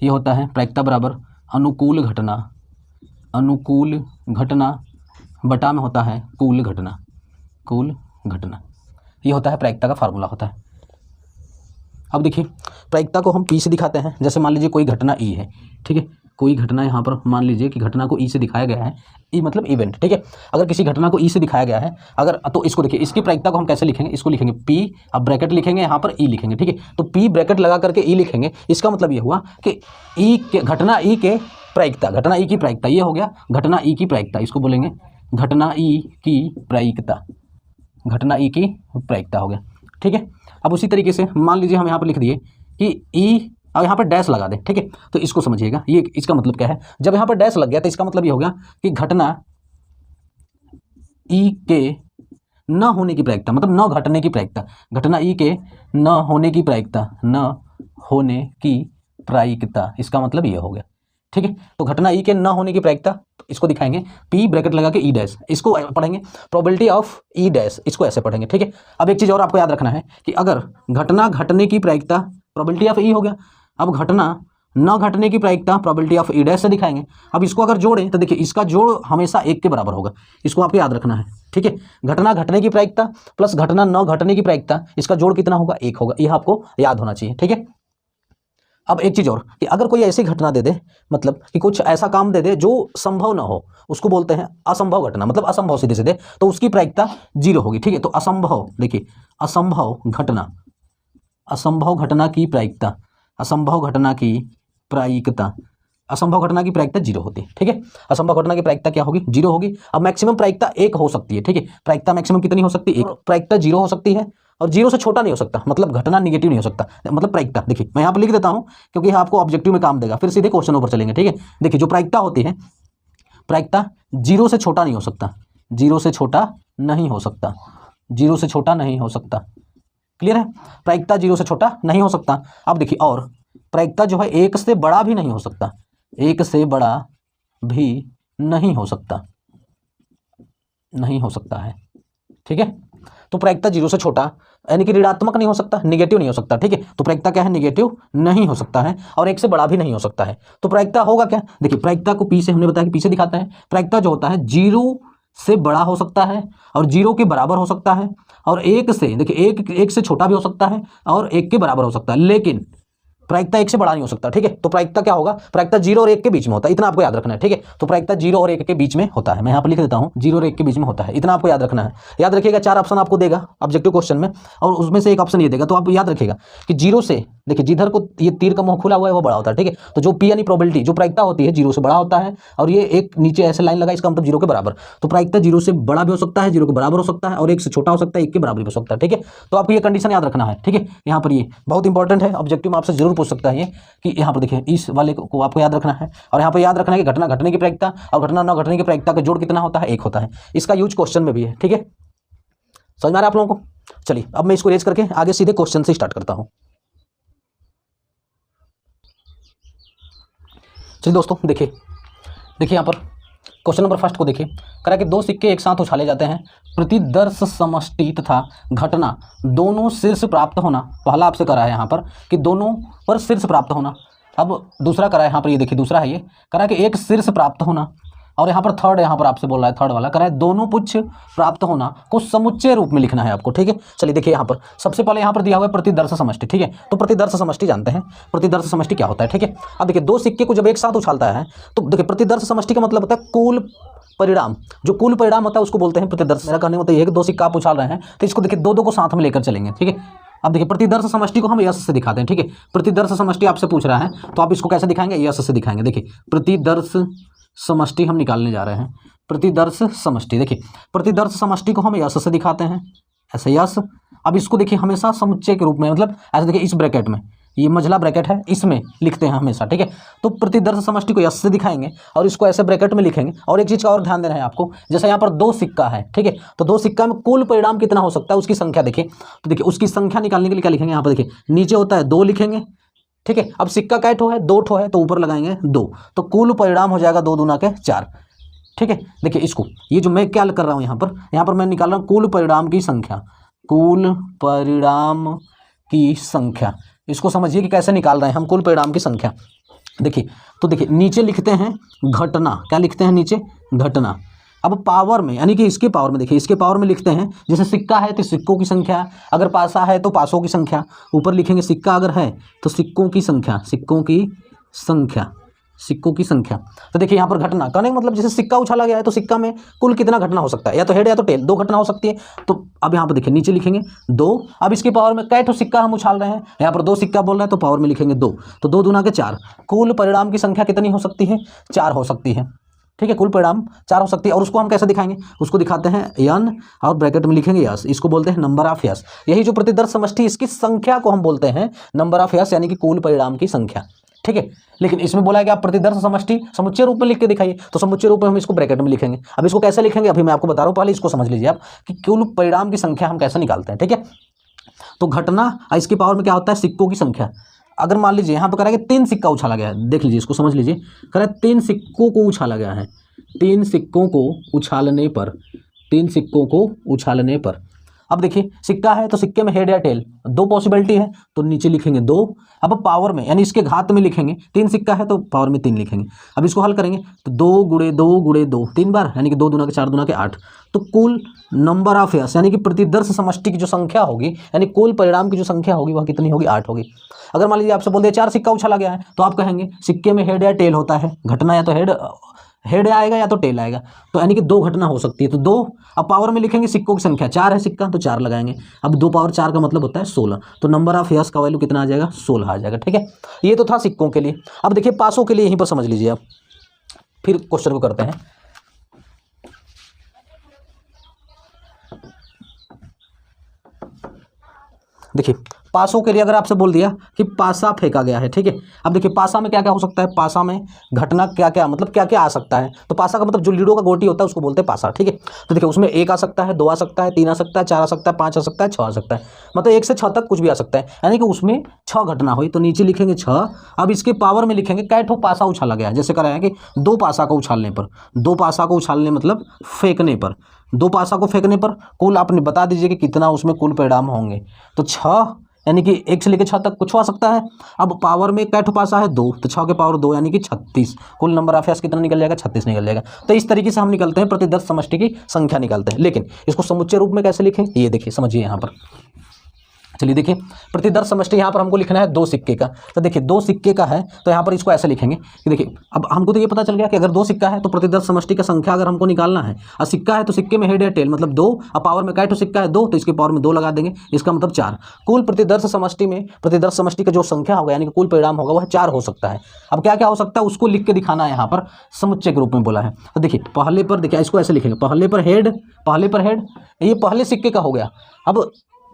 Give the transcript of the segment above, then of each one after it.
ये होता है प्रायिकता बराबर अनुकूल घटना, अनुकूल घटना बटा में होता है कुल घटना, कुल घटना। ये होता है प्रायिकता का फार्मूला होता है। अब देखिए प्रायिकता को हम P से दिखाते हैं। जैसे मान लीजिए कोई घटना E है, ठीक है, कोई घटना यहाँ पर मान लीजिए कि घटना को E से दिखाया गया है, E मतलब इवेंट, ठीक है। अगर किसी घटना को E से दिखाया गया है, अगर तो इसको देखिए, इसकी प्रायिकता को हम कैसे लिखेंगे, इसको लिखेंगे P, अब ब्रैकेट लिखेंगे यहाँ पर E लिखेंगे, ठीक है। तो P ब्रैकेट लगा करके E लिखेंगे, इसका मतलब ये हुआ कि E के घटना E के प्रायिकता, घटना E की प्रायिकता, ये हो गया घटना E की प्रायिकता, इसको बोलेंगे घटना E की प्रायिकता, घटना E की प्रायिकता हो गया, ठीक है। अब उसी तरीके से मान लीजिए हम यहाँ पर लिख दिए कि E, अब यहाँ पर डैश लगा दें, ठीक है। तो इसको समझिएगा, ये इसका मतलब क्या है, जब यहाँ पर डैश लग गया तो इसका मतलब ये हो गया कि घटना E के न होने की प्रायिकता, मतलब न घटने की प्रायिकता, घटना E के न होने की प्रायिकता, न होने की प्रायिकता, इसका मतलब ये हो गया, ठीक है। तो घटना E के न होने की प्रायिकता, इसको दिखाएंगे P ब्रैकेट लगा के E डैश, इसको पढ़ेंगे प्रोबेबिलिटी ऑफ E डैश, इसको ऐसे पढ़ेंगे, ठीक है। अब एक चीज़ और आपको याद रखना है कि अगर घटना घटने की प्रायिकता प्रोबेबिलिटी ऑफ E हो गया, अब घटना न घटने की प्रायिकता प्रोबेबिलिटी ऑफ E डैश से दिखाएंगे। अब इसको अगर जोड़ें तो देखिए इसका जोड़ हमेशा 1 के बराबर होगा, इसको आपको याद रखना है, ठीक है। घटना घटने की प्रायिकता प्लस घटना न घटने की प्रायिकता, इसका जोड़ कितना होगा, 1 होगा, यह आपको याद होना चाहिए, ठीक है। अब एक चीज़ और कि अगर कोई ऐसी घटना दे दे, मतलब कि कुछ ऐसा काम दे दे जो संभव ना हो, उसको बोलते हैं असंभव घटना, मतलब असंभव सीधे सीधे, तो उसकी प्रायिकता 0 होगी, ठीक है। तो असंभव, देखिए असंभव घटना, असंभव घटना की प्रायिकता, असंभव घटना की प्रायिकता, असंभव घटना की प्रायिकता 0 होती है, ठीक है। असंभव घटना की प्रायिकता क्या होगी, 0 होगी। अब मैक्सिमम प्रायिकता 1 हो सकती है, ठीक है। प्रायिकता मैक्सिमम कितनी हो सकती है, 1। प्रायिकता 0 हो सकती है और 0 से छोटा नहीं हो सकता, मतलब घटना निगेटिव नहीं हो सकता, मतलब प्रायिकता, देखिए मैं यहाँ पर लिख देता हूँ क्योंकि आपको ऑब्जेक्टिव में काम देगा, फिर सीधे क्वेश्चन पर चलेंगे, ठीक है। देखिए जो प्रायिकता होती है, प्रायिकता 0 से छोटा नहीं हो सकता, 0 से छोटा नहीं हो सकता, 0 से छोटा नहीं हो सकता, क्लियर है। प्रायिकता 0 से छोटा नहीं हो सकता। अब देखिए और प्रायिकता जो है 1 से बड़ा भी नहीं हो सकता, 1 से बड़ा भी नहीं हो सकता, नहीं हो सकता है, ठीक है। तो प्रायिकता 0 से छोटा यानी कि ऋणात्मक नहीं हो सकता, निगेटिव नहीं हो सकता, ठीक है। तो प्रायिकता क्या है, निगेटिव नहीं हो सकता है और 1 से बड़ा भी नहीं हो सकता है। तो प्रायिकता होगा क्या, देखिए प्रायिकता को P से हमने बताया कि P से दिखाते हैं। प्रायिकता जो होता है 0 से बड़ा हो सकता है और 0 के बराबर हो सकता है और 1 से, देखिए 1 से छोटा भी हो सकता है और 1 के बराबर हो सकता है, लेकिन प्रायिकता 1 से बड़ा नहीं हो सकता, ठीक है। तो प्रायिकता क्या होगा, प्रायिकता 0 और 1 के बीच में होता है, इतना आपको याद रखना है, ठीक है। तो प्रायिकता 0 और 1 के बीच में होता है, मैं यहाँ पर लिख देता हूँ 0 और 1 के बीच में होता है, इतना आपको याद रखना है। याद रखिएगा 4 ऑप्शन आपको देगा ऑब्जेक्टिव क्वेश्चन में और उसमें से एक ऑप्शन ये देगा, तो आप याद रखिएगा कि 0 से, देखिए जिधर को ये तीर का मुंह खुला हुआ है वो बड़ा होता है, ठीक है। तो जो P यानी प्रोबेबिलिटी, जो प्रायिकता होती है 0 से बड़ा होता है और ये एक नीचे ऐसे लाइन लगा, इसका मतलब 0 के बराबर। तो प्रायिकता 0 से बड़ा भी हो सकता है, 0 के बराबर हो सकता है और 1 से छोटा हो सकता है, 1 के बराबर भी हो सकता है, ठीक है। तो आपको ये कंडीशन याद रखना है, ठीक है। यहाँ पर ये बहुत इंपॉर्टेंट है, ऑब्जेक्टिव में आपसे जरूर पूछ सकता है ये कि यहाँ पर देखिए इस वाले को आपको याद रखना है और यहाँ पर याद रखना है कि घटना घटने की प्रायिकता और घटना न घटने की प्रायिकता का जोड़ कितना होता है, 1 होता है। इसका यूज क्वेश्चन में भी है, ठीक है। समझ में आ रहा है आप लोगों को। चलिए अब मैं इसको रेज करके आगे सीधे क्वेश्चन से स्टार्ट करता हूं। चलिए दोस्तों देखिए यहाँ पर क्वेश्चन नंबर फर्स्ट को देखिए, करा कि 2 सिक्के एक साथ उछाले जाते हैं, प्रतिदर्श समष्टि तथा घटना दोनों शीर्ष प्राप्त होना। पहला आपसे करा है यहाँ पर कि दोनों पर शीर्ष प्राप्त होना। अब दूसरा करा है यहाँ पर, ये देखिए दूसरा है, ये करा कि एक शीर्ष प्राप्त होना और यहाँ पर थर्ड, यहाँ पर आपसे बोल रहा है थर्ड वाला करा है दोनों पुच्छ प्राप्त होना को समुच्चय रूप में लिखना है आपको, ठीक है। चलिए देखिए यहाँ पर सबसे पहले यहाँ पर दिया हुआ है प्रतिदर्श समष्टि, ठीक है। तो प्रतिदर्श समष्टि जानते हैं, प्रतिदर्श समष्टि क्या होता है, ठीक है। अब देखिए 2 सिक्के को जब एक साथ उछालता है तो देखिए प्रतिदर्श समष्टि का मतलब होता है कुल परिणाम। जो कुल परिणाम होता है उसको बोलते हैं प्रतिदर्श। मेरा कहने होता है कि 2 सिक्का आप उछाल रहे हैं तो इसको देखिए 2 को साथ में लेकर चलेंगे, ठीक है। अब देखिए प्रतिदर्श समष्टि को हम यश से दिखाते हैं, ठीक है। प्रतिदर्श समष्टि आपसे पूछ रहा है तो आप इसको कैसे दिखाएंगे, यश से दिखाएंगे। देखिए प्रतिदर्श समष्टि हम निकालने जा रहे हैं, प्रतिदर्श समष्टि। देखिए प्रतिदर्श समष्टि को हम यश से दिखाते हैं, ऐसे यश। अब इसको देखिए हमेशा समुच्चय के रूप में, मतलब ऐसे देखिए इस ब्रैकेट में, ये मंझला ब्रैकेट है, इसमें लिखते हैं हमेशा, ठीक है। तो प्रतिदर्श समष्टि को यश से दिखाएंगे और इसको ऐसे ब्रैकेट में लिखेंगे। और एक चीज़ का और ध्यान देना है आपको, जैसे यहाँ पर 2 सिक्का है, ठीक है। तो 2 सिक्का में कुल परिणाम कितना हो सकता है उसकी संख्या देखिए। तो देखिए उसकी संख्या निकालने के लिए क्या लिखेंगे, यहाँ पर देखिए नीचे होता है 2 लिखेंगे, ठीक है। अब सिक्का कै ठो है, 2 ठो है, तो ऊपर लगाएंगे 2, तो कुल परिणाम हो जाएगा 2 दूना के 4, ठीक है। देखिए इसको, ये जो मैं क्या कर रहा हूँ यहाँ पर मैं निकाल रहा हूँ कुल परिणाम की संख्या, कुल परिणाम की संख्या। इसको समझिए कि कैसे निकाल रहे हैं हम कुल परिणाम की संख्या। देखिए, तो देखिए नीचे लिखते हैं घटना, क्या लिखते हैं नीचे? घटना। अब पावर में, यानी कि इसके पावर में, देखिए इसके पावर में लिखते हैं, जैसे सिक्का है तो सिक्कों की संख्या, अगर पासा है तो पासों की संख्या, ऊपर लिखेंगे सिक्का अगर है तो सिक्कों की संख्या, सिक्कों की संख्या, सिक्कों की संख्या। तो देखिए यहाँ पर घटना कहने का मतलब जैसे सिक्का उछाला गया है तो सिक्का में कुल कितना घटना हो सकता है, या तो हेड या तो टेल, दो घटना हो सकती है। तो अब यहाँ पर देखिए नीचे लिखेंगे दो। अब इसके पावर में कै ठो सिक्का हम उछाल रहे हैं, यहाँ पर दो सिक्का बोल रहा है तो पावर में लिखेंगे दो, तो दो दूना के चार। कुल परिणाम की संख्या कितनी हो सकती है? चार हो सकती है, ठीक है, कुल परिणाम चार हो सकती है। और उसको हम कैसे दिखाएंगे? उसको दिखाते हैं यन और ब्रैकेट में लिखेंगे यस, इसको बोलते हैं नंबर ऑफ यस। यही जो प्रतिदर्श समष्टि, इसकी संख्या को हम बोलते हैं नंबर ऑफ यस, यानी कि कुल परिणाम की संख्या, ठीक है। लेकिन इसमें बोला है कि आप प्रतिदर्श समष्टि समुच्चय रूप में लिख के दिखाइए, तो समुच्चय रूप में हम इसको ब्रैकेट में लिखेंगे। अब इसको कैसे लिखेंगे अभी मैं आपको बता रहा हूँ, पहले इसको समझ लीजिए आप कि कुल परिणाम की संख्या हम कैसे निकालते हैं, ठीक है। तो घटना इसकी पावर में क्या होता है? सिक्कों की संख्या। अगर मान लीजिए यहाँ पर कह रहा है कि 3 सिक्का उछाला गया है, देख लीजिए इसको समझ लीजिए, कह रहा है 3 सिक्कों को उछाला गया है, 3 सिक्कों को उछालने पर, 3 सिक्कों को उछालने पर। अब देखिए सिक्का है तो सिक्के में हेड या टेल, दो पॉसिबिलिटी है तो नीचे लिखेंगे दो। अब पावर में यानी इसके घात में लिखेंगे, 3 सिक्का है तो पावर में 3 लिखेंगे। अब इसको हल करेंगे तो 2 गुणे 2 गुणे 2 3 बार, यानी कि 2 दूना के 4 दूना के 8। तो कुल नंबर ऑफ यस, यानी कि प्रतिदर्श समष्टि की जो संख्या होगी, यानी कुल परिणाम की जो संख्या होगी वह कितनी होगी? 8 होगी। अगर मान लीजिए आपसे बोल दिया 4 सिक्का उछाला गया है तो आप कहेंगे सिक्के में हेड या टेल होता है, घटना या तो हेड आएगा या तो टेल आएगा, तो यानी कि दो घटना हो सकती है, तो दो। अब पावर में लिखेंगे सिक्कों की संख्या, 4 है सिक्का तो 4 लगाएंगे। अब 2 पावर 4 का मतलब होता है 16, तो नंबर ऑफ यस का वैल्यू कितना आ जाएगा? 16 आ जाएगा, ठीक है। ये तो था सिक्कों के लिए। अब देखिए पासों के लिए यहीं पर समझ लीजिए आप, फिर क्वेश्चन को करते हैं। देखिए पासों के लिए अगर आपसे बोल दिया कि पासा फेंका गया है, ठीक है। अब देखिए पासा में क्या क्या हो सकता है, पासा में घटना क्या क्या, मतलब क्या क्या आ सकता है। तो पासा का मतलब जो लीडो का गोटी होता है उसको बोलते हैं पासा, ठीक है। तो देखिए उसमें 1 आ सकता है, 2 आ सकता है, 3 आ सकता है, 4 आ सकता है, 5 आ सकता है, 6 आ सकता है, मतलब 1 से 6 तक कुछ भी आ सकता है, यानी कि उसमें 6 घटना हुई। तो नीचे लिखेंगे 6। अब इसके पावर में लिखेंगे कै ठो पासा उछाला गया है, जैसे कह रहे हैं कि 2 पासा को उछालने पर, 2 पासा को उछालने मतलब फेंकने पर, 2 पासा को फेंकने पर कुल आपने बता दीजिए कि कितना उसमें कुल परिणाम होंगे। तो 6 यानी कि 1 से लेकर 6 तक कुछ हो सकता है। अब पावर में कै ठो पासा है? 2, तो 6 के पावर 2 यानी कि 36। कुल नंबर ऑफ यस कितना निकल जाएगा? 36 निकल जाएगा। तो इस तरीके से हम निकलते हैं प्रतिदर्श समष्टि की संख्या निकालते हैं। लेकिन इसको समुच्चय रूप में कैसे लिखें ये देखिए, समझिए यहाँ पर। चलिए देखिए प्रतिदर्श समष्टि यहाँ पर हमको लिखना है 2 सिक्के का। तो देखिए 2 सिक्के का है तो यहाँ पर इसको ऐसे लिखेंगे कि देखिए अब हमको तो ये पता चल गया कि अगर 2 सिक्का है तो प्रतिदर्श समष्टि का संख्या अगर हमको निकालना है, और सिक्का है तो सिक्के में हेड या टेल मतलब 2, और पावर में कै ठो सिक्का है? 2, तो इसके पावर में 2 लगा देंगे, इसका मतलब 4। कुल प्रतिदर्श समष्टि में प्रतिदर्श समष्टि का जो संख्या होगा यानी कि कुल परिणाम होगा वह 4 हो सकता है। अब क्या क्या हो सकता है उसको लिख के दिखाना है, यहाँ पर समुच्चय के रूप में बोला है। तो देखिए पहले पर, देखिए इसको ऐसे लिखेंगे, पहले पर हेड, पहले पर हेड, ये पहले सिक्के का हो गया। अब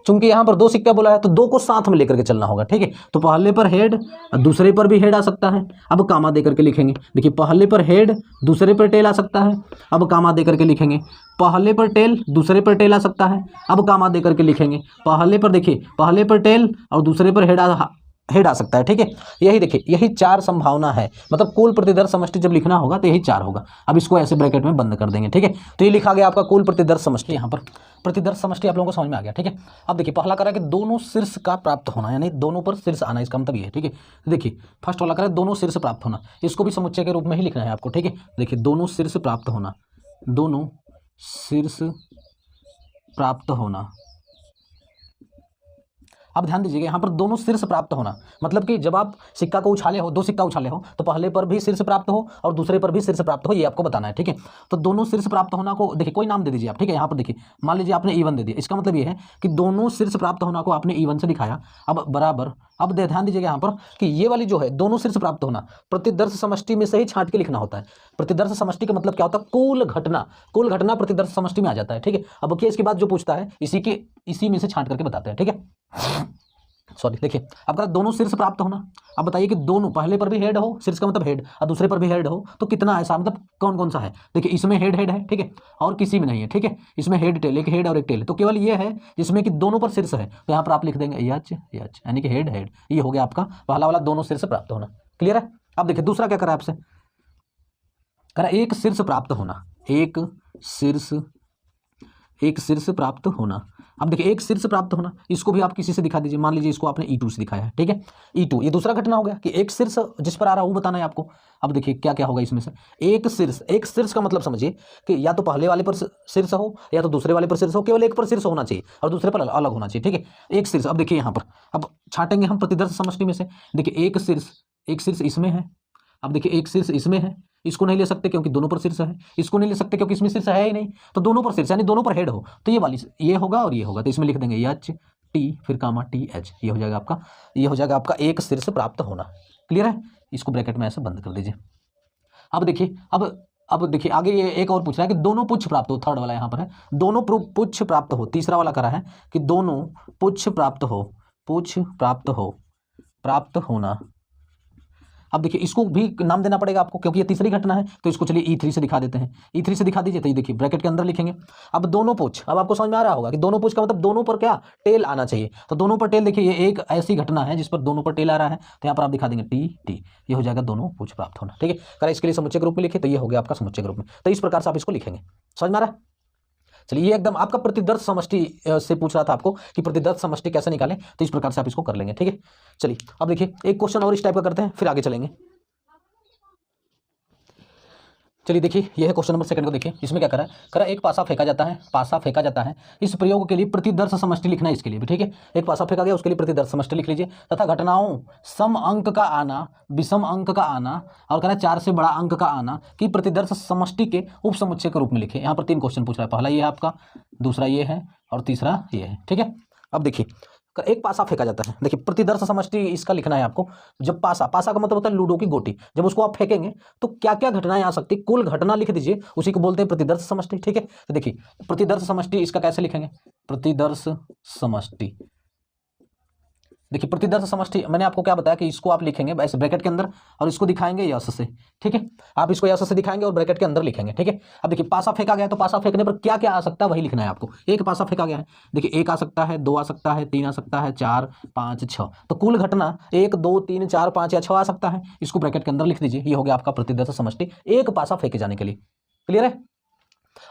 चूंकि यहाँ पर 2 सिक्का बोला है तो 2 को साथ में लेकर के चलना होगा, ठीक है। तो पहले पर हेड, दूसरे पर भी हेड आ सकता है। अब कामा दे करके लिखेंगे, देखिए पहले पर हेड, दूसरे पर टेल आ सकता है। अब कामा दे करके लिखेंगे पहले पर टेल, दूसरे पर टेल आ सकता है। अब कामा दे करके लिखेंगे पहले पर, देखिए पहले पर टेल और दूसरे पर हेड आ सकता है, ठीक है। यही देखिए यही 4 संभावना है, मतलब कुल प्रतिदर्श समष्टि जब लिखना होगा तो यही 4 होगा। अब इसको ऐसे ब्रैकेट में बंद कर देंगे, ठीक है। तो ये लिखा गया आपका कुल प्रतिदर्श समष्टि। यहाँ पर प्रतिदर्श समष्टि आप लोगों को समझ में आ गया, ठीक है। अब देखिए पहला करा कि दोनों शीर्ष का प्राप्त होना, यानी दोनों पर शीर्ष आना, इसका मतलब ये है, ठीक है। देखिए फर्स्ट वाला करा दोनों शीर्ष प्राप्त होना, इसको भी समुच्चय के रूप में ही लिखना है आपको, ठीक है। देखिए दोनों शीर्ष प्राप्त होना, दोनों शीर्ष प्राप्त होना। अब ध्यान दीजिएगा यहाँ पर दोनों शीर्ष प्राप्त होना मतलब कि जब आप सिक्का को उछाले हो, 2 सिक्का उछाले हो तो पहले पर भी शीर्ष प्राप्त हो और दूसरे पर भी शीर्ष प्राप्त हो, ये आपको बताना है, ठीक है। तो दोनों शीर्ष प्राप्त होना को देखिए कोई नाम दे दीजिए आप, ठीक है। यहाँ पर देखिए मान लीजिए आपने E1 दे दिया, इसका मतलब ये है कि दोनों शीर्ष प्राप्त होना को आपने E1 से दिखाया। अब बराबर, अब ध्यान दीजिएगा यहाँ पर कि ये वाली जो है दोनों शीर्ष प्राप्त होना प्रतिदर्श समष्टि में से ही छांट के लिखना होता है। प्रतिदर्श समष्टि का मतलब क्या होता है? कुल घटना, कुल घटना प्रतिदर्श समष्टि में आ जाता है, ठीक है। अब क्या इसके बाद जो पूछता है इसी में से छांट करके बताते हैं, ठीक है। सॉरी, देखिए अब कहा दोनों शीर्ष प्राप्त होना। अब बताइए कि दोनों, पहले पर भी हेड हो, शीर्ष का मतलब हेड, और दूसरे पर भी हेड हो, तो कितना ऐसा मतलब कौन कौन सा है? देखिए इसमें हेड है, ठीक है, और किसी में नहीं है, ठीक है। इसमें हेड टेल, एक हेड और एक टेल है, तो केवल ये है जिसमें कि दोनों पर शीर्ष है, तो यहाँ पर आप लिख देंगे यच यच, यानी कि हेड हेड। ये हो गया आपका पहला वाला दोनों शीर्ष प्राप्त होना। क्लियर है? अब देखिए दूसरा क्या करा आपसे, करा एक शीर्ष प्राप्त होना, एक शीर्ष एक शीर्ष प्राप्त होना। अब देखिए एक शीर्ष प्राप्त होना, इसको भी आप किसी से दिखा दीजिए। मान लीजिए इसको आपने E2 से दिखाया है, ठीक है। E2 ये दूसरा घटना हो गया कि एक शीर्ष जिस पर आ रहा है वो बताना है आपको। अब देखिए क्या क्या होगा इसमें से। एक शीर्ष का मतलब समझिए कि या तो पहले वाले पर शीर्ष हो या तो दूसरे वाले पर शीर्ष हो, केवल एक पर शीर्ष होना चाहिए और दूसरे पर अलग होना चाहिए, ठीक है। एक शीर्ष, अब देखिए यहाँ पर अब छाटेंगे हम प्रतिदर्श समष्टि में से। देखिए एक शीर्ष इसमें है। अब देखिए एक शीर्ष इसमें है, इसको नहीं ले सकते क्योंकि दोनों पर शीर्ष है। इसको नहीं ले सकते क्योंकि इसमें शीर्ष है ही नहीं, तो दोनों पर शीर्ष यानी दोनों पर हेड हो, तो ये वाली ये होगा और ये होगा, तो इसमें लिख देंगे एच टी फिर कामा टी एच। ये हो जाएगा आपका, ये हो जाएगा आपका एक शीर्ष प्राप्त होना। क्लियर है? इसको ब्रैकेट में ऐसे बंद कर दीजिए। अब देखिए अब देखिए आगे ये एक और पूछ रहा है कि दोनों पुच्छ प्राप्त हो। थर्ड वाला यहाँ पर है दोनों पुच्छ प्राप्त हो। तीसरा वाला करा है कि दोनों पुच्छ प्राप्त हो, प्राप्त होना। अब देखिए इसको भी नाम देना पड़ेगा आपको क्योंकि ये तीसरी घटना है, तो इसको चलिए E3 से दिखा देते हैं। E3 से दिखा दीजिए, तो ये देखिए ब्रैकेट के अंदर लिखेंगे। अब दोनों पुच्छ, अब आपको समझ में आ रहा होगा कि दोनों पुच्छ का मतलब दोनों पर क्या टेल आना चाहिए, तो दोनों पर टेल। देखिए ये एक ऐसी घटना है जिस पर दोनों पर टेल आ रहा है, तो यहाँ पर आप दिखा देंगे टी। ये हो जाएगा दोनों पुच्छ प्राप्त होना, ठीक है। अगर इसके लिए समुच्चय ग्रुप में लिखे तो ये हो गया आपका समुच्चय ग्रुप में, तो इस प्रकार से आप इसको लिखेंगे। समझ में आ रहा है? चलिए ये एकदम आपका प्रतिदर्श समष्टि से पूछ रहा था आपको कि प्रतिदर्श समष्टि कैसे निकालें, तो इस प्रकार से आप इसको कर लेंगे, ठीक है। चलिए अब देखिए एक क्वेश्चन और इस टाइप का करते हैं, फिर आगे चलेंगे। चलिए देखिए यह है क्वेश्चन नंबर सेकंड को देखिए। इसमें क्या करा एक पासा फेंका जाता है। इस प्रयोग के लिए प्रतिदर्श समष्टि लिखना है इसके लिए भी, ठीक है। एक पासा फेंका गया, उसके लिए प्रतिदर्श समष्टि लिख लीजिए। तथा घटनाओं सम अंक का आना, विषम अंक का आना और कह रहा है 4 से बड़ा अंक का आना कि प्रतिदर्श समष्टि के उप समुच्चय के रूप में लिखे। यहाँ पर 3 क्वेश्चन पूछ रहा है। पहला ये है आपका, दूसरा ये है और तीसरा ये है, ठीक है। अब देखिए एक पासा फेंका जाता है। देखिए प्रतिदर्श समष्टि इसका लिखना है आपको। जब पासा का मतलब होता है लूडो की गोटी, जब उसको आप फेंकेंगे तो क्या क्या घटनाएं आ सकती, कुल घटना लिख दीजिए, उसी को बोलते हैं प्रतिदर्श समष्टि, ठीक है। तो देखिए प्रतिदर्श समष्टि इसका कैसे लिखेंगे, प्रतिदर्श समष्टि। देखिए प्रतिदर्श समष्टि मैंने आपको क्या बताया कि इसको आप लिखेंगे ऐसे ब्रैकेट के अंदर और इसको दिखाएंगे यश से, ठीक है। आप इसको यश से दिखाएंगे और ब्रैकेट के अंदर लिखेंगे, ठीक है। अब देखिए पासा फेंका गया, तो पासा फेंकने पर क्या क्या आ सकता है वही लिखना है आपको। एक पासा फेंका गया है, देखिए 1 आ सकता है, 2 आ सकता है, 3 आ सकता है, 4 5 6, तो कुल घटना 1 2 3 4 5 या 6 आ सकता है। इसको ब्रैकेट के अंदर लिख दीजिए। ये हो गया आपका प्रतिदर्श समष्टि एक पासा फेंके जाने के लिए। क्लियर है?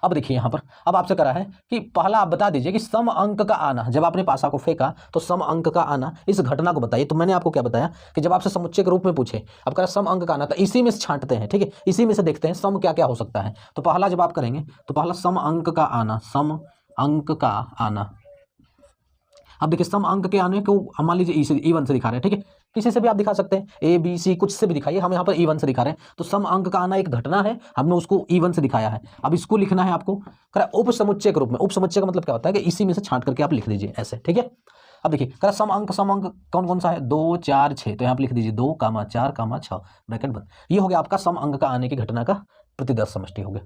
अब देखिए यहाँ पर अब आपसे करा है कि पहला आप बता दीजिए कि सम अंक का आना, जब आपने पासा को फेंका तो सम अंक का आना, इस घटना को बताइए। तो मैंने आपको क्या बताया कि जब आपसे समुच्चय के रूप में पूछे, अब करा सम अंक का आना, तो इसी में से छांटते हैं, ठीक है। इसी में से देखते हैं सम क्या क्या हो सकता है। तो पहला जब आप करेंगे तो पहला सम अंक का आना, सम अंक का आना। अब देखिए सम अंक के आने को मान लीजिए E1 से दिखा रहे हैं, ठीक है। किसी से भी आप दिखा सकते हैं, ABC कुछ से भी दिखाइए, हम यहाँ पर E1 से दिखा रहे हैं। तो सम अंक का आना एक घटना है, हमने उसको E1 से दिखाया है। अब इसको लिखना है आपको उप समुच्चय के रूप में। उप समुच्चय का मतलब क्या होता है कि इसी में से छांट करके आप लिख दीजिए ऐसे, ठीक है। अब देखिए सम अंक कौन कौन सा है, 2 4 6, तो यहाँ पर लिख दीजिए 2 4 6 ब्रैकेट बंद। ये हो गया आपका सम अंक का आने की घटना का प्रतिदर्श समष्टि हो गया।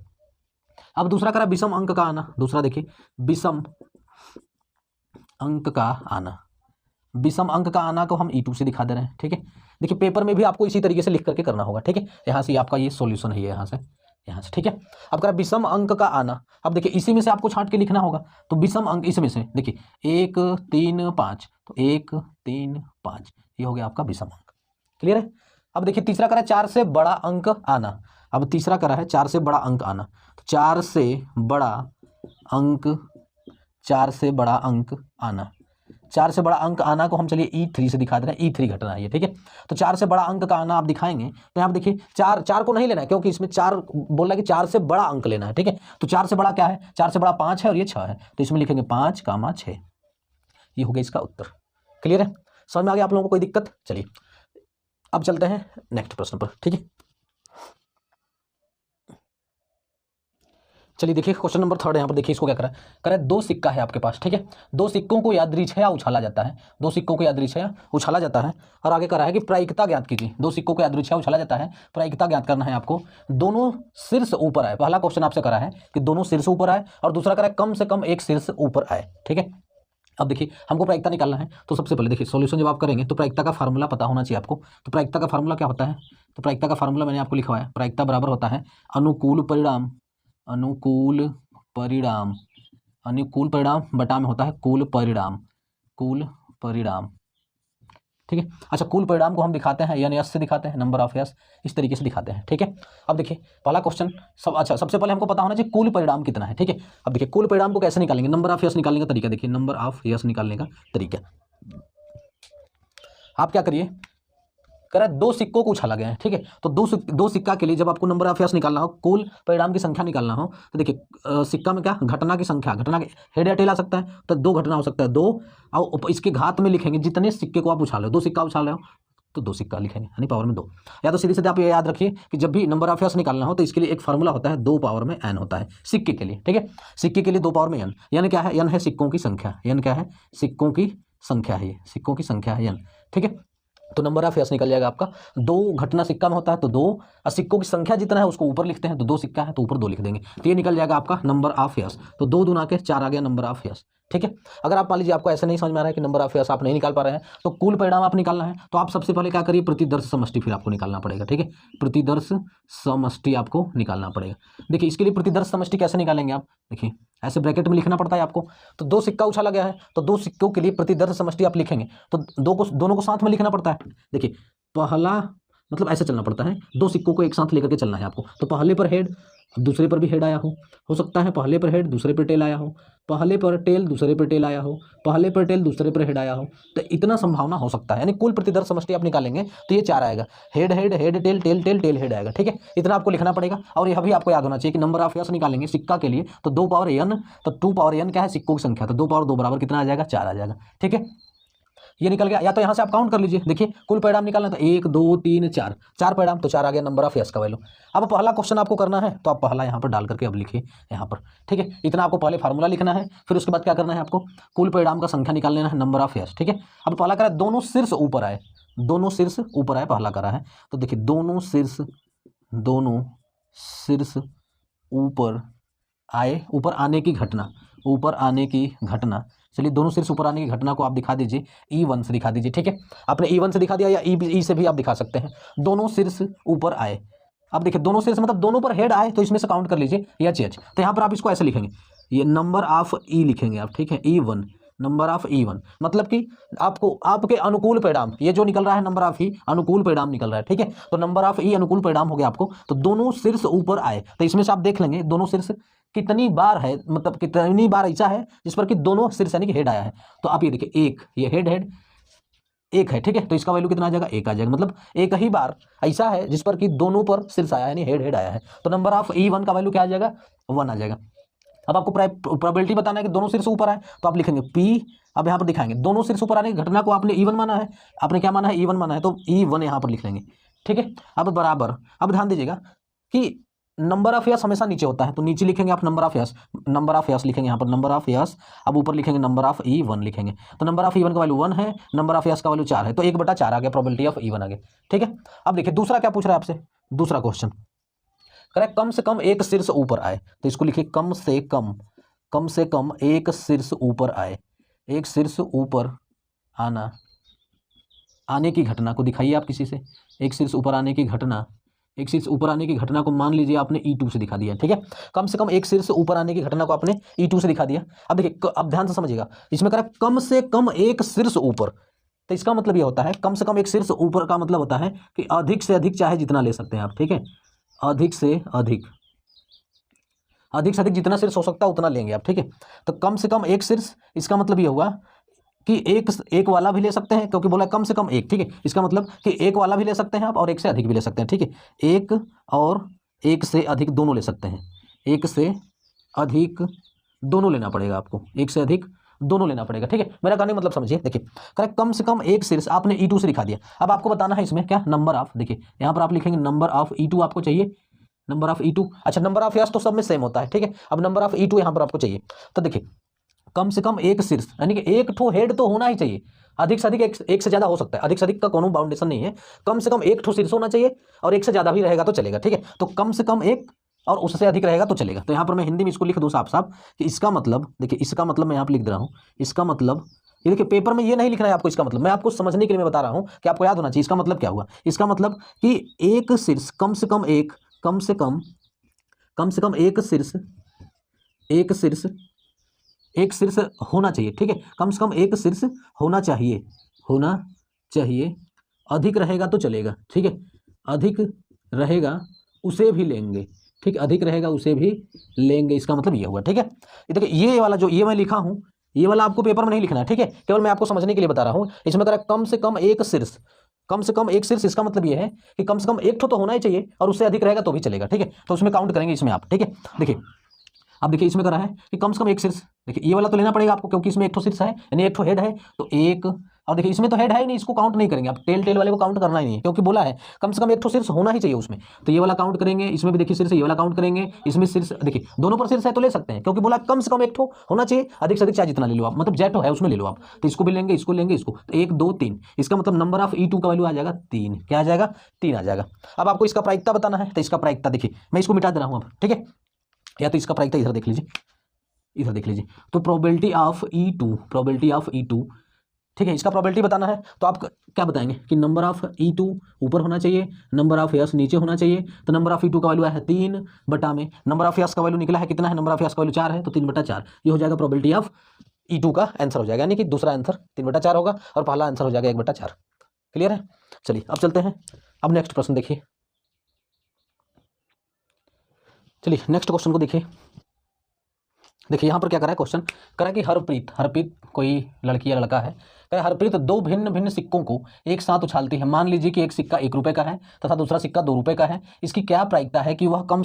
अब दूसरा करा विषम अंक का आना। दूसरा देखिए विषम अंक का आना, विषम अंक का आना को हम E2 से दिखा दे रहे हैं, ठीक है। देखिए पेपर में भी आपको इसी तरीके से लिख करके करना होगा, ठीक है। यहाँ से आपका ये सॉल्यूशन है, यहाँ से, ठीक है। अब करा विषम अंक का आना। अब देखिए इसी में से आपको छांट के लिखना होगा। तो विषम अंक इसमें से देखिए 1 3 5, तो 1 3 5 ये हो गया आपका विषम अंक। क्लियर है? अब देखिए तीसरा करा 4 से बड़ा अंक आना। अब तीसरा करा है 4 से बड़ा अंक आना, तो 4 से बड़ा अंक, 4 से बड़ा अंक आना। 4 से बड़ा अंक आना को हम चलिए E3 से दिखा दे रहे हैं। E3 घटना है ये, ठीक है। तो 4 से बड़ा अंक का आना आप दिखाएंगे तो यहाँ देखिए 4 को नहीं लेना है क्योंकि इसमें 4 बोल रहा है कि 4 से बड़ा अंक लेना है, ठीक है। तो 4 से बड़ा क्या है, 4 से बड़ा 5 है और ये 6 है, तो इसमें लिखेंगे 5 6। ये हो गया इसका उत्तर। क्लियर है? समझ में आ गया आप लोगों को? कोई दिक्कत? चलिए अब चलते हैं नेक्स्ट प्रश्न पर, ठीक है। चलिए देखिए क्वेश्चन नंबर 3 यहाँ पर देखिए इसको क्या करा है 2 सिक्का है आपके पास, ठीक है। 2 सिक्कों को यादृच्छया उछाला जाता है, 2 सिक्कों को यादृच्छया उछाला जाता है और आगे करा है कि प्रायिकता ज्ञात कीजिए। 2 सिक्कों को यादृच्छया उछाला जाता है, प्रायिकता ज्ञात करना है आपको। दोनों शीर्ष ऊपर आए, पहला क्वेश्चन आपसे करा है कि दोनों शीर्ष ऊपर आए और दूसरा करा है कम से कम एक शीर्ष ऊपर आए, ठीक है। अब देखिए हमको प्रायिकता निकालना है, तो सबसे पहले देखिए सॉल्यूशन जब आप करेंगे तो प्रायिकता का फार्मूला पता होना चाहिए आपको। तो प्रायिकता का फार्मूला क्या होता है, तो प्रायिकता का फार्मूला मैंने आपको लिखवाया है। प्रायिकता बराबर होता है अनुकूल परिणाम बटा में होता है कुल परिणाम ठीक है। अच्छा, कुल परिणाम को हम दिखाते हैं यानी यस से दिखाते हैं, नंबर ऑफ यस इस तरीके से दिखाते हैं, ठीक है। अब देखिए पहला क्वेश्चन सबसे पहले हमको पता होना चाहिए कुल परिणाम कितना है, ठीक है। अब देखिए कुल परिणाम को कैसे निकालेंगे, नंबर ऑफ यस निकालने का तरीका देखिए, नंबर ऑफ यस निकालने का तरीका आप क्या करिए, करें दो सिक्कों को उछाला गया है, ठीक है। तो दो सिक्का के लिए जब आपको नंबर ऑफ यस निकालना हो, कुल परिणाम की संख्या निकालना हो, तो देखिए सिक्का में क्या घटना की संख्या, घटना के हेड या टेल आ सकता है, तो दो घटना हो सकता है, दो और इसके घात में लिखेंगे जितने सिक्के को आप उछाले, दो सिक्का उछाले हो तो दो सिक्का लिखेंगे यानी पावर में दो। या तो सीधे सीधे आप ये याद रखिए कि जब भी नंबर ऑफ यस निकालना हो तो इसके लिए एक फार्मूला होता है, दो पावर में एन होता है सिक्के के लिए, ठीक है। सिक्के के लिए दो पावर में एन, यानी क्या है, एन है सिक्कों की संख्या, एन क्या है, सिक्कों की संख्या है, ये सिक्कों की संख्या है एन, ठीक है। तो नंबर ऑफ यस निकल जाएगा आपका, दो घटना सिक्का में होता है तो दो, और सिक्कों की संख्या जितना है उसको ऊपर लिखते हैं, तो दो सिक्का है तो ऊपर दो लिख देंगे, तो ये निकल जाएगा आपका नंबर ऑफ यस। तो दो दूना के चार आ गया नंबर ऑफ यस, ठीक है। अगर आप मान लीजिए आपको ऐसा नहीं समझ में आ रहा है कि नंबर ऑफ यस आप नहीं निकाल पा रहे हैं, तो कुल परिणाम आप निकालना है, तो आप सबसे पहले क्या करिए, प्रतिदर्श समष्टि फिर आपको निकालना पड़ेगा, ठीक है। प्रतिदर्श समष्टि आपको निकालना पड़ेगा। देखिए इसके लिए प्रतिदर्श समष्टि कैसे निकालेंगे आप, देखिए ऐसे ब्रैकेट में लिखना पड़ता है आपको। तो दो सिक्का उछाला गया है तो दो सिक्कों के लिए प्रतिदर्श समष्टि आप लिखेंगे, तो दोनों को साथ में लिखना पड़ता है। देखिए पहला मतलब ऐसे चलना पड़ता है, दो सिक्कों को एक साथ लेकर के चलना है आपको। तो पहले पर हेड, दूसरे पर भी हेड आया हो सकता है पहले पर हेड दूसरे पर टेल आया हो, पहले पर टेल दूसरे पर टेल आया हो, पहले पर टेल दूसरे पर हेड आया हो, तो इतना संभावना हो सकता है। यानी कुल प्रतिदर्श समष्टि आप निकालेंगे तो ये चार आएगा, head head head tail tail tail tail head आएगा, ठीक है। इतना आपको लिखना पड़ेगा। और यह भी आपको याद होना चाहिए कि नंबर ऑफ यस निकालेंगे सिक्का के लिए तो दो पावर एन, तो टू पावर एन क्या है, सिक्कों की संख्या, तो दो पावर दो बराबर कितना आ जाएगा, चार आ जाएगा, ठीक है। ये निकल गया। या तो यहाँ से आप काउंट कर लीजिए, देखिए कुल परिणाम निकालना तो एक दो तीन चार, चार परिणाम तो चार आ गया नंबर ऑफ यस का वैल्यू। अब पहला क्वेश्चन आपको करना है तो आप पहला यहाँ पर डाल करके अब लिखिए यहाँ पर, ठीक है। इतना आपको पहले फार्मूला लिखना है, फिर उसके बाद क्या करना है आपको, कुल परिणाम का संख्या निकाल लेना है नंबर ऑफ यस, ठीक है। अब पहला करा दोनों शीर्ष ऊपर आए, दोनों शीर्ष ऊपर आए पहला करा है, तो देखिए दोनों शीर्ष ऊपर आए, ऊपर आने की घटना, ऊपर आने की घटना, चलिए दोनों शीर्ष ऊपर आने की घटना को आप दिखा दीजिए E1 से दिखा दीजिए, ठीक है। आपने E1 से दिखा दिया या ई से भी आप दिखा सकते हैं। दोनों शीर्ष ऊपर आए, अब देखिए दोनों शीर्ष मतलब दोनों पर हेड आए तो इसमें से काउंट कर लीजिए एच, तो यहाँ पर आप इसको ऐसे लिखेंगे, ये नंबर ऑफ ई लिखेंगे आप, ठीक है, E1 नंबर ऑफ E1 मतलब कि आपको आपके अनुकूल परिणाम, ये जो निकल रहा है नंबर ऑफ ई अनुकूल परिणाम निकल रहा है, ठीक है। तो नंबर ऑफ ई अनुकूल परिणाम हो गया आपको, तो दोनों शीर्ष ऊपर आए, तो इसमें से आप देख लेंगे दोनों शीर्ष कितनी बार है, मतलब कितनी बार ऐसा है जिस पर कि दोनों शीर्ष यानी कि हेड आया है। तो आप ये देखिए एक, ये हेड हेड एक है, ठीक है, तो इसका वैल्यू कितना आ जाएगा, एक आ जाएगा, मतलब एक ही बार ऐसा है जिस पर कि दोनों पर शीर्ष आया यानी हेड हेड आया है, तो नंबर ऑफ E1 का वैल्यू क्या आ जाएगा, 1 आ जाएगा। अब आपको प्रोबेबिलिटी बताना है कि दोनों शीर्ष ऊपर आए, तो आप लिखेंगे P, अब यहाँ पर दिखाएंगे दोनों शीर्ष ऊपर आने की घटना को आपने E1 माना है, आपने क्या माना है, E1 माना है, तो E1 यहाँ पर लिख लेंगे, ठीक है। अब बराबर, अब ध्यान दीजिएगा कि नंबर ऑफ यस हमेशा नीचे होता है, तो नीचे लिखेंगे आप नंबर ऑफ यस लिखेंगे यहाँ पर नंबर ऑफ यस, अब ऊपर लिखेंगे नंबर ऑफ E1 लिखेंगे, तो नंबर ऑफ E1 का वैल्यू 1 है, नंबर ऑफ यस का वैल्यू 4 है, तो 1/4 आ गया प्रोबेबिलिटी ऑफ E1 आ गया, ठीक है। अब देखिए दूसरा क्या पूछ रहा है आपसे, दूसरा क्वेश्चन करें कम से कम एक शीर्ष ऊपर आए, तो इसको लिखिए कम से कम एक शीर्ष ऊपर आए, एक शीर्ष ऊपर आने की घटना को दिखाइए आप किसी से, एक शीर्ष ऊपर आने की घटना, एक शीर्ष ऊपर आने की घटना को मान लीजिए आपने E2 से दिखा दिया, ठीक है। कम से कम एक शीर्ष ऊपर आने की घटना को आपने E2 से दिखा दिया। अब देखिए अब ध्यान से समझिएगा, इसमें कह रहा है कम से कम एक शीर्ष ऊपर, तो इसका मतलब ये होता है कम से कम एक शीर्ष ऊपर का मतलब होता है कि अधिक से अधिक चाहे जितना ले सकते हैं आप, ठीक है, अधिक से अधिक जितना शीर्ष हो सकता है उतना लेंगे आप, ठीक है। तो कम से कम एक शीर्ष, इसका मतलब ये हुआ कि एक वाला भी ले सकते हैं, क्योंकि बोला कम से कम एक, ठीक है। इसका मतलब कि एक वाला भी ले सकते हैं आप और एक से अधिक भी ले सकते हैं, ठीक है। एक और एक से अधिक दोनों ले सकते हैं, एक से अधिक दोनों लेना पड़ेगा आपको, एक से अधिक दोनों लेना पड़ेगा, ठीक है। मेरा कहने का मतलब समझिए, देखिए करेक्ट कम से कम एक शीर्ष आपने E2 से दिखा दिया। अब आपको बताना है इसमें क्या, नंबर ऑफ, देखिए यहाँ पर आप लिखेंगे नंबर ऑफ E2 आपको चाहिए, नंबर ऑफ E2, अच्छा नंबर ऑफ यस तो सब में सेम होता है, ठीक है। अब नंबर ऑफ E2 यहाँ पर आपको चाहिए, तो देखिए कम से कम एक शीर्ष यानी कि एक ठो हेड तो होना ही चाहिए, अधिक से अधिक एक से ज्यादा हो सकता है, अधिक से अधिक का कोनो बाउंडेशन नहीं है, कम से कम एक ठो शीर्ष होना चाहिए और एक से ज्यादा भी रहेगा तो चलेगा, ठीक है। तो कम से कम एक और उससे अधिक रहेगा तो चलेगा। तो यहाँ पर मैं हिंदी में इसको लिख दूँ साफ साफ कि इसका मतलब, देखिए इसका मतलब मैं यहाँ पर लिख दे रहा हूँ, इसका मतलब ये देखिए पेपर में ये नहीं लिखना है आपको, इसका मतलब मैं आपको समझने के लिए मैं बता रहा हूँ कि आपको याद होना चाहिए। इसका मतलब क्या हुआ, इसका मतलब कि एक शीर्ष कम से कम एक, कम से कम एक शीर्ष होना चाहिए, ठीक है। कम से कम एक शीर्ष होना चाहिए, चाहिए, अधिक रहेगा तो चलेगा, ठीक है, अधिक रहेगा उसे भी लेंगे, ठीक, अधिक रहेगा उसे भी लेंगे, इसका मतलब ये हुआ, ठीक है। देखिए ये वाला जो ये मैं लिखा हूँ, ये वाला आपको पेपर में नहीं लिखना है, ठीक है, केवल मैं आपको समझने के लिए बता रहा हूँ। इसमें करा कम से कम एक शीर्ष, कम से कम एक शीर्ष, इसका मतलब ये है कि कम से कम एक तो होना ही चाहिए और उससे अधिक रहेगा तो भी चलेगा, ठीक है। तो उसमें काउंट करेंगे इसमें आप, ठीक है। देखिए अब देखिए इसमें करा है कि कम से कम एक शीर्ष, देखिए ये वाला तो लेना पड़ेगा आपको क्योंकि इसमें एक तो शीर्ष है यानी एक तो हेड है, तो एक, और देखिए इसमें तो हेड है ही नहीं, इसको काउंट नहीं करेंगे आप, टेल टेल वाले को काउंट करना ही नहीं है क्योंकि बोला है कम से कम एक तो शीर्ष होना ही चाहिए उसमें, तो ये वाला काउंट करेंगे, इसमें भी देखिए शीर्ष, ये वाला काउंट करेंगे, इसमें शीर्ष, देखिए दोनों पर शीर्ष है तो ले सकते हैं क्योंकि बोला कम से कम एक तो होना चाहिए, अधिक से अधिक चाहे जितना ले लो आप, मतलब जेटो है उसमें ले लो आप, तो इसको भी लेंगे, इसको लेंगे, इसको, तो 1 2 3, इसका मतलब नंबर ऑफ E2 का वैल्यू आ जाएगा 3, क्या आ जाएगा 3 आ जाएगा। अब आपको इसका प्रायिकता बताना है, तो इसका प्रायिकता देखिए मैं इसको मिटा दे रहा हूँ अब, ठीक है, या तो इसका प्रायिकता इधर देख लीजिए, इधर देख लीजिए, तो probability of E2, probability of E2, ठीक है, इसका प्रोबेबिलिटी बताना है तो आप क्या बताएंगे कि नंबर ऑफ E2 ऊपर होना चाहिए, नंबर ऑफ यस नीचे होना चाहिए, तो नंबर ऑफ E2 का वैल्यू है 3 बटा में नंबर ऑफ यस का वैल्यू निकला है कितना है, नंबर ऑफ यस का वैल्यू 4 है, तो 3/4 ये हो जाएगा प्रोबेबिलिटी ऑफ E2 का आंसर हो जाएगा, यानी कि दूसरा आंसर 3/4 होगा और पहला आंसर हो जाएगा 1/4। क्लियर है, चलिए अब चलते हैं, अब नेक्स्ट प्रश्न देखिए, चलिए नेक्स्ट क्वेश्चन को देखिए। देखिए यहाँ पर क्या करा है क्वेश्चन, करा कि हरप्रीत, हरप्रीत कोई लड़की या लड़का है, कह हरप्रीत 2 भिन्न भिन्न सिक्कों को एक साथ उछालती है, मान लीजिए कि एक सिक्का 1 रुपये का है तथा दूसरा सिक्का 2 रुपये का है, इसकी क्या प्रायिकता है कि वह कम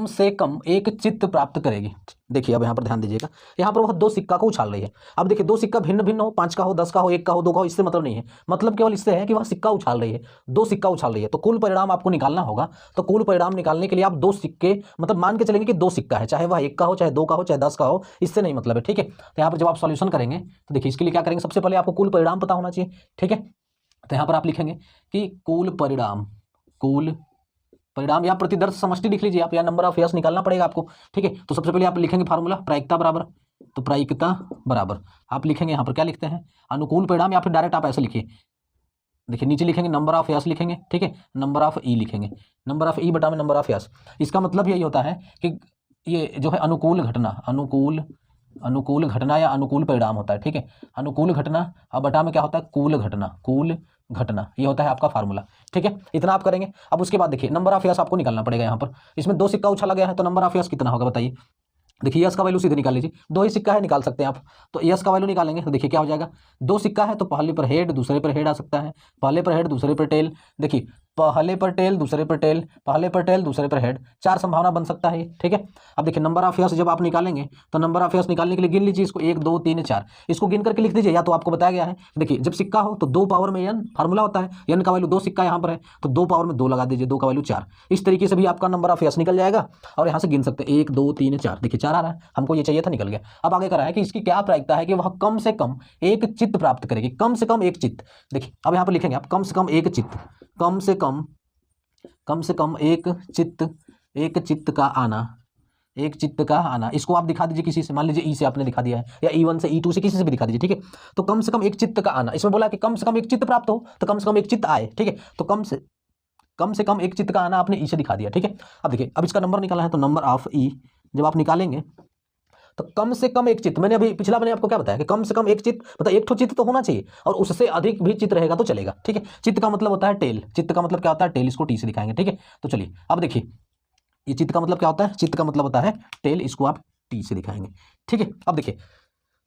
से कम एक चित्त प्राप्त करेगी। देखिए अब यहाँ पर ध्यान दीजिएगा, यहाँ पर वह 2 सिक्का को उछाल रही है, अब देखिए 2 सिक्का भिन्न भिन्न हो, 5 का हो, 10 का हो, 1 का हो, 2 का हो, इससे मतलब नहीं है, मतलब केवल इससे है कि वह सिक्का उछाल रही है, 2 सिक्का उछाल रही है, तो कुल परिणाम आपको निकालना होगा, तो कुल परिणाम निकालने के लिए आप 2 सिक्के मतलब मान के चलेंगे कि 2 सिक्का है, चाहे वह 1 का हो, चाहे 2 का हो, चाहे 10 का हो, इससे नहीं मतलब है, ठीक है। तो यहाँ पर जब आप सॉल्यूशन करेंगे तो देखिए इसके लिए क्या करेंगे, सबसे पहले आपको कुल परिणाम पता होना चाहिए, ठीक है, तो यहाँ पर आप लिखेंगे कि कुल परिणाम या प्रतिदर्श समष्टि लिख लीजिए आप, या नंबर ऑफ यस निकालना पड़ेगा आपको, ठीक है। तो सबसे पहले आप लिखेंगे फार्मूला प्रायिकता बराबर, तो प्रायिकता बराबर आप लिखेंगे यहाँ पर क्या लिखते हैं अनुकूल परिणाम, या फिर डायरेक्ट आप ऐसे लिखिए, देखिए नीचे लिखेंगे नंबर ऑफ यस लिखेंगे, ठीक है, नंबर ऑफ ई लिखेंगे, नंबर ऑफ ई बटा में नंबर ऑफ यस, इसका मतलब यही होता है कि ये जो है अनुकूल घटना या अनुकूल परिणाम होता है, ठीक है, अनुकूल घटना और बटा में क्या होता है कुल घटना, ये होता है आपका फार्मूला, ठीक है, इतना आप करेंगे। अब उसके बाद देखिए नंबर ऑफ यस आपको निकालना पड़ेगा, यहाँ पर इसमें 2 सिक्का उछाला गया है तो नंबर ऑफ यस कितना होगा बताइए, देखिए यस का वैल्यू सीधे निकाल लीजिए, 2 ही सिक्का है निकाल सकते हैं आप, तो यस का वैल्यू निकालेंगे तो देखिए क्या हो जाएगा, 2 सिक्का है तो पहले पर हेड दूसरे पर हेड आ सकता है, पहले पर हेड दूसरे पर टेल, देखिए पहले पर टेल दूसरे पर टेल, पहले पर टेल दूसरे पर हेड, 4 संभावना बन सकता है, ठीक है। अब देखिए नंबर ऑफ यस जब आप निकालेंगे तो नंबर ऑफ यस निकालने के लिए गिन लीजिए इसको 1 2 3 4, इसको गिन करके लिख दीजिए, या तो आपको बताया गया है देखिए जब सिक्का हो तो 2 पावर में n फार्मूला होता है, n का वैल्यू 2 सिक्का यहाँ पर है तो 2 पावर में 2 लगा दीजिए, 2 का वैल्यू 4, इस तरीके से भी आपका नंबर ऑफ यस निकल जाएगा और यहाँ से गिन सकते हैं 1 2 3 4, देखिए 4 आ रहा है, हमको ये चाहिए था निकल गया। अब आगे करा है कि इसकी क्या प्रायिकता है कि वह कम से कम एक चित्त प्राप्त करेगी, कम से कम एक चित्त, देखिए अब यहाँ पर लिखेंगे आप कम से कम एक चित्त, कम से कम एक चित्त का आना, इसको आप दिखा दीजिए किसी से, मान लीजिए ई से आपने दिखा दिया है या E1 से E2 से किसी से भी दिखा दीजिए, ठीक है। तो कम से कम एक चित्त का आना, इसमें बोला कि कम से कम एक चित्त प्राप्त हो तो कम से कम एक चित्त आए, ठीक है, तो कम से कम एक चित्त का आना आपने ई से दिखा दिया, ठीक है। अब देखिए अब इसका नंबर निकाला है तो नंबर ऑफ ई जब आप निकालेंगे तो कम से कम एक चित्त, मैंने आपको क्या बताया कि कम से कम एक चित्त मतलब एक ठो चित्त तो होना चाहिए और उससे अधिक भी चित्त रहेगा तो चलेगा, ठीक है। चित्त का मतलब होता है टेल, चित्त का मतलब क्या होता है टेल, इसको टी से दिखाएंगे, ठीक है। तो चलिए अब देखिए ये चित्त का मतलब क्या होता है, चित्त का मतलब होता है टेल, इसको आप टी से दिखाएंगे, ठीक है। अब देखिए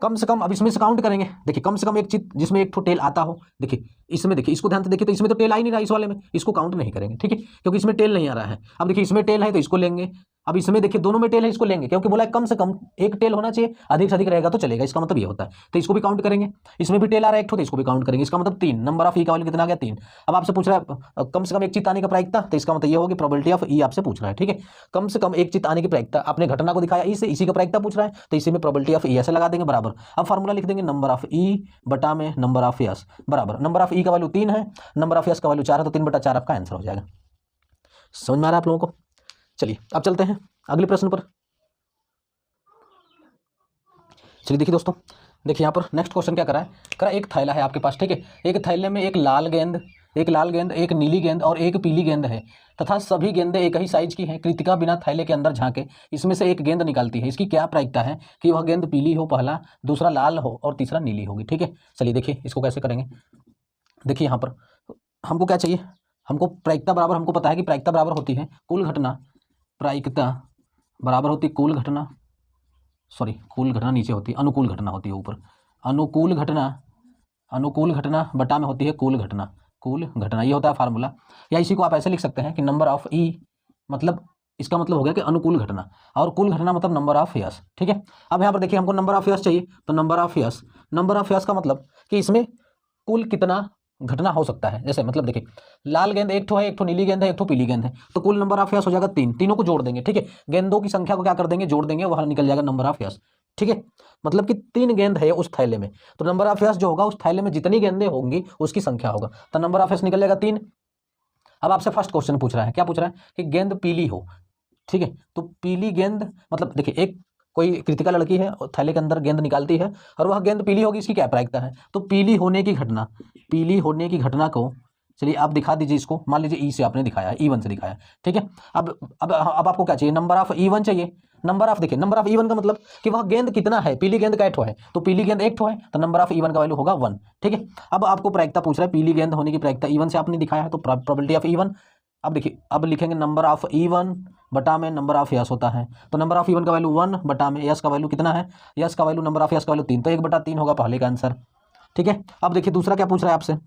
कम से कम, अब इसमें से काउंट करेंगे, देखिए कम से कम एक चित्त जिसमें एक ठो टेल आता हो, देखिए इसमें देखिए इसको ध्यान से देखिए तो इसमें तो टेल आ ही नहीं रहा, इस वाले में इसको काउंट नहीं करेंगे, ठीक है, क्योंकि इसमें टेल नहीं आ रहा है। अब देखिए इसमें टेल है तो इसको लेंगे, अब इसमें देखिए दोनों में टेल है इसको लेंगे क्योंकि बोला है कम से कम एक टेल होना चाहिए, अधिक से अधिक रहेगा तो चलेगा, इसका मतलब ये होता है, तो इसको भी काउंट करेंगे, इसमें भी टेल आ रहा है एक ठो तो इसको भी काउंट करेंगे, इसका मतलब 3, नंबर ऑफ ई का वैल्यू कितना आ गया 3। अब आपसे पूछ रहा है कम से कम एक चित्त आने का प्रायिकता, तो इसका मतलब ये होगी प्रोबेबिलिटी ऑफ ई आपसे पूछ रहा है, ठीक है, कम से कम एक चित्त आने की प्रायिकता, आपने घटना को दिखाया ई से, इसी का प्रायिकता पूछ रहा है तो इसी में प्रोबेबिलिटी ऑफ ई ऐसे लगा देंगे बराबर। अब फार्मूला लिख देंगे नंबर ऑफ ई बटा में नंबर ऑफ यस बराबर, नंबर ऑफ ई का वैल्यू 3 है, नंबर ऑफ यस का वैल्यू 4 है, तो 3/4 आपका आंसर हो जाएगा। समझ में आ रहा है आप लोगों को? चलिए अब चलते हैं अगले प्रश्न पर। चलिए देखिए दोस्तों, देखिए यहाँ पर नेक्स्ट क्वेश्चन क्या करा है, एक थैला है आपके पास, ठीक है, एक थैले में एक लाल गेंद, एक नीली गेंद और एक पीली गेंद है तथा सभी गेंदें एक ही साइज की हैं। कृतिका बिना थैले के अंदर झांके इसमें से एक गेंद निकालती है, इसकी क्या प्रायिकता है कि वह गेंद पीली हो पहला, दूसरा लाल हो और तीसरा नीली होगी, ठीक है। चलिए देखिए इसको कैसे करेंगे, देखिए यहाँ पर हमको क्या चाहिए, हमको प्रायिकता बराबर, हमको पता है कि प्रायिकता बराबर होती है कुल घटना, प्रायिकता बराबर होती है कुल घटना, सॉरी कुल घटना नीचे होती है, अनुकूल घटना होती है ऊपर, अनुकूल घटना, अनुकूल घटना बटा में होती है कुल घटना, कुल घटना ये होता है फार्मूला। या इसी को आप ऐसे लिख सकते हैं कि नंबर ऑफ ई, मतलब इसका मतलब हो गया कि अनुकूल घटना, और कुल घटना मतलब नंबर ऑफ यस। ठीक है, अब यहाँ पर देखिए हमको नंबर ऑफ यस चाहिए, तो number of yes, number of yes का मतलब कि इसमें कुल कितना घटना हो सकता है। जैसे मतलब देखिए लाल गेंद एक ठो है, एक ठो नीली गेंद है, एक ठो पीली गेंद है, तो कुल नंबर ऑफ यस हो जाएगा 3, तीनों को जोड़ देंगे। ठीक है, गेंदों की संख्या को क्या कर देंगे, जोड़ देंगे, वहां निकल जाएगा नंबर ऑफ यस। ठीक है, मतलब कि 3 गेंद है उस थैले में, तो नंबर ऑफ यस जो होगा उस थैले में जितनी गेंदें होंगी उसकी संख्या होगा, तो नंबर ऑफ यस निकल जाएगा 3। अब आपसे फर्स्ट क्वेश्चन पूछ रहा है, क्या पूछ रहा है कि गेंद पीली हो। ठीक है, तो पीली गेंद मतलब देखिए एक कोई कृतिका लड़की है और थैले के अंदर गेंद निकालती है और वह गेंद पीली होगी, इसकी क्या प्रायिकता है, तो पीली होने की घटना, पीली होने की घटना को चलिए आप दिखा दीजिए इसको, मान लीजिए ई से आपने दिखाया, E1 से दिखाया। ठीक है, अब आपको क्या चाहिए, नंबर ऑफ E1 चाहिए। नंबर ऑफ देखिए, नंबर ऑफ E1 का मतलब कि वह गेंद कितना है, पीली गेंद का एक ठो है, तो पीली गेंद एक ठो है, तो नंबर ऑफ E1 का वैल्यू होगा 1। ठीक है, अब आपको प्रायिकता पूछ रहा है, पीली गेंद होने की प्रायिकता E1 से आपने दिखाया है, तो प्रोबेबिलिटी ऑफ E1। अब देखिए, अब लिखेंगे नंबर ऑफ E1 बटा में नंबर ऑफ यस होता है, तो नंबर ऑफ E1 का वैल्यू 1 बटा में यस का वैल्यू कितना है, यस का वैल्यू, नंबर ऑफ यस का वैल्यू 3, तो 1/3 होगा पहले का आंसर। ठीक है, अब देखिए दूसरा क्या पूछ रहा है आपसे,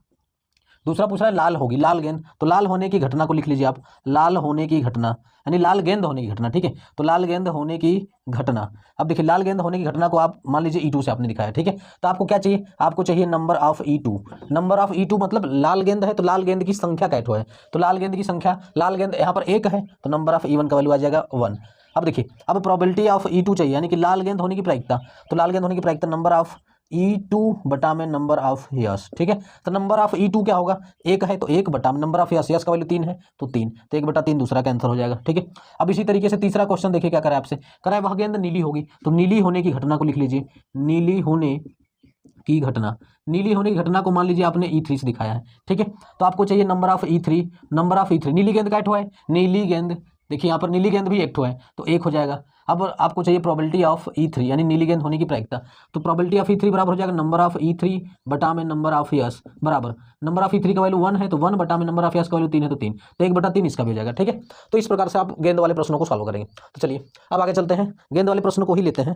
दूसरा पूछ रहा है लाल होगी, लाल गेंद, तो लाल होने की घटना को लिख लीजिए आप, लाल होने की घटना यानी लाल गेंद होने की घटना। ठीक है, तो लाल गेंद होने की घटना, अब देखिए लाल गेंद होने की घटना को आप मान लीजिए E2 से आपने दिखाया। ठीक है, तो आपको क्या चाहिए, आपको चाहिए number of E2, number of E2 मतलब लाल गेंद है तो लाल गेंद की संख्या कैट है, तो लाल गेंद की संख्या, लाल गेंद यहाँ पर 1 है, तो नंबर ऑफ E1 का वैल्यू आ जाएगा 1। अब देखिए, अब प्रोबेबिलिटी ऑफ E2 चाहिए, यानी कि लाल गेंद होने की प्रायिकता, तो लाल गेंद होने की प्रायिकता नंबर ऑफ E2 बटा में नंबर ऑफ यस। ठीक है, तो नंबर ऑफ E2 क्या होगा, 1 है तो 1 बटा में नंबर ऑफ यस, यस का वैल्यू 3 है तो 3, तो 1/3 दूसरा का आंसर हो जाएगा। ठीक है, अब इसी तरीके से तीसरा क्वेश्चन देखिए क्या करा आपसे, करा है वह गेंद नीली होगी, तो नीली होने की घटना को लिख लीजिए, नीली होने की घटना, नीली होने की घटना को मान लीजिए आपने E3 से दिखाया है। ठीक है, तो आपको चाहिए number of E3, number of E3, नीली गेंद का एक ठो है, नीली गेंद देखिए यहाँ पर नीली गेंद भी एक ठो है, तो 1 हो जाएगा। अब आपको चाहिए प्रोबेबिलिटी ऑफ E3 यानी नीली गेंद होने की प्रायिकता, तो प्रोबेबिलिटी ऑफ E3 बराबर हो जाएगा नंबर ऑफ E3 बटा में नंबर ऑफ यस बराबर, नंबर ऑफ E3 का वैल्यू 1 है तो 1 बटा में नंबर ऑफ यस का वैल्यू 3 है तो 3, तो 1/3 इसका भी हो जाएगा। ठीक है, तो इस प्रकार से आप गेंद वाले प्रश्नों को सॉल्व करेंगे। तो चलिए अब आगे चलते हैं, गेंद वाले प्रश्न को ही लेते हैं।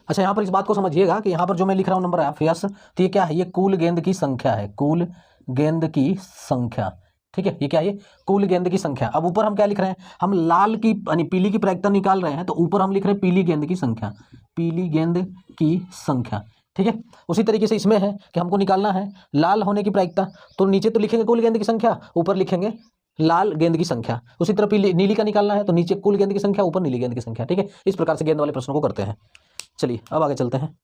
अच्छा, यहाँ पर इस बात को समझिएगा कि यहाँ पर जो मैं लिख रहा हूँ नंबर ऑफ यस, तो ये क्या है, ये कुल गेंद की संख्या है, कुल गेंद की संख्या। ठीक है, ये क्या है, ये कुल गेंद की संख्या। अब ऊपर हम क्या लिख रहे हैं, हम लाल की यानी पीली की प्रायिकता निकाल रहे हैं, तो ऊपर हम लिख रहे हैं पीली गेंद की संख्या, पीली गेंद की संख्या। ठीक है, उसी तरीके से इसमें है कि हमको निकालना है लाल होने की प्रायिकता, तो नीचे तो लिखेंगे कुल गेंद की संख्या, ऊपर लिखेंगे लाल गेंद की संख्या। उसी तरह पीली नीली का निकालना है, तो नीचे कुल गेंद की संख्या, ऊपर नीली गेंद की संख्या। ठीक है, इस प्रकार से गेंद वाले प्रश्नों को करते हैं। चलिए अब आगे चलते हैं।